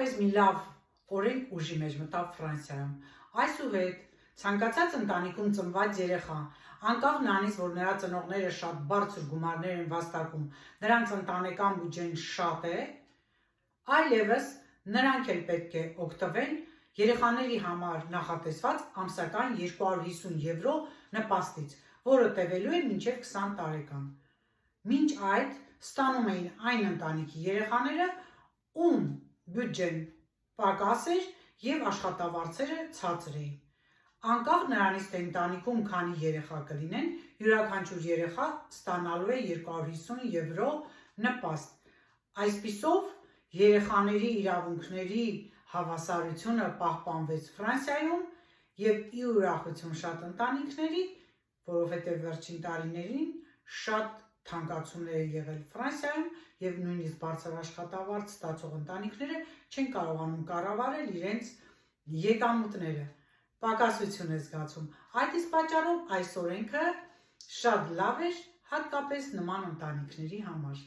իսկապես մի լավ օրենք ուժի մեջ մտավ Ֆրանսիայում։ Այսուհետ ցանկացած ընտանիքում ծնված երեխա, անկախ նրանից, որ նրա ծնողները շատ բարձր գումարներ են վաստակում, նրանց ընտանեկան բյուջեն շատ է, այլևս նրանք էլ պետք է օգտվեն երեխաների համար նախատեսված ամսական 250 եվրո նպաստից, որը տևելու է մինչև 20 տարեկան։ Մինչ այդ ստանում էին այն ընտանիքի երեխաները, ում բյուջեն պակաս էր և աշխատավարձերը ցածր էին։ Անկախ նրանից, թե ընտանիքում քանի երեխա կլինեն, յուրաքանչյուր երեխա ստանալու է 250 եվրո նպաստ։ Այսպիսով, երեխաների իրավունքների հավասարությունը պահպանվեց Ֆրանսիայում և ի ուրախություն շատ ընտանիքների, որովհետև վերջին տարիներին շատ թանկացումներ է եղել Ֆրանսիայում և նույնիսկ բարձր աշխատավարձ ստացող ընտանիքները չեն կարողանում կառավարել իրենց եկամուտները, պակասություն է զգացում։ Այդ իսկ պատճառով այս օրենքը շատ լավ էր հատկապես նման ընտանիքների համար։